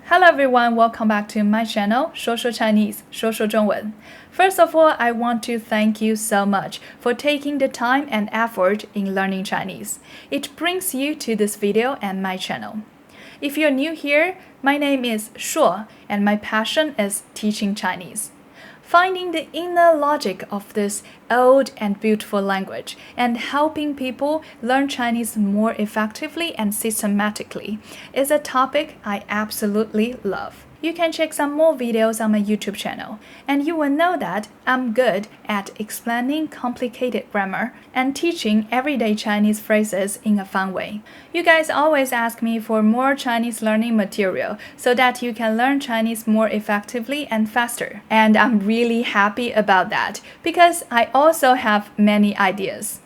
Hello everyone, welcome back to my channel, 说说 Chinese, 说说中文. First of all, I want to thank you so much for taking the time and effort in learning Chinese. It brings you to this video and my channel. If you're new here, my name is Shuo and my passion is teaching Chinese. Finding the inner logic of this old and beautiful language and helping people learn Chinese more effectively and systematically is a topic I absolutely love. You can check some more videos on my YouTube channel, and you will know that I'm good at explaining complicated grammar and teaching everyday Chinese phrases in a fun way. You guys always ask me for more Chinese learning material so that you can learn Chinese more effectively and faster. And I'm really happy about that because I also have many ideas.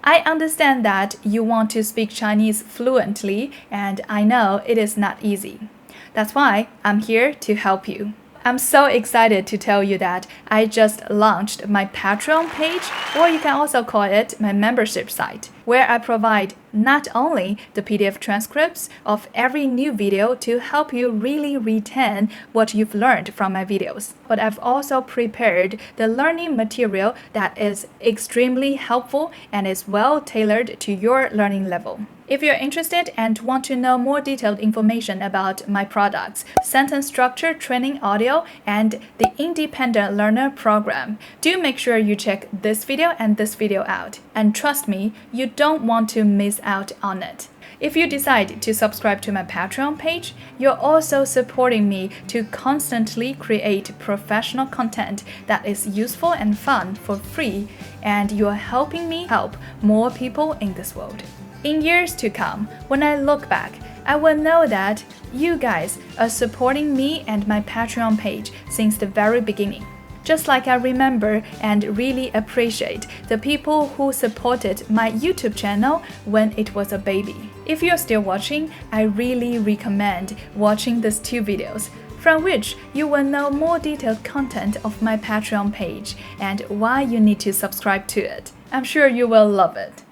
I understand that you want to speak Chinese fluently, and I know it is not easy. That's why I'm here to help you. I'm so excited to tell you that I just launched my Patreon page, or you can also call it my membership site, where I provide not only the PDF transcripts of every new video to help you really retain what you've learned from my videos, but I've also prepared the learning material that is extremely helpful and is well tailored to your learning level. If you're interested and want to know more detailed information about my products, sentence structure training audio, and the independent learner program, do make sure you check this video and this video out. And trust me, you don't want to miss out on it. If you decide to subscribe to my Patreon page, you're also supporting me to constantly create professional content that is useful and fun for free, and you're helping me help more people in this world. In years to come, when I look back, I will know that you guys are supporting me and my Patreon page since the very beginning. Just like I remember and really appreciate the people who supported my YouTube channel when it was a baby. If you're still watching, I really recommend watching these two videos, from which you will know more detailed content of my Patreon page and why you need to subscribe to it. I'm sure you will love it.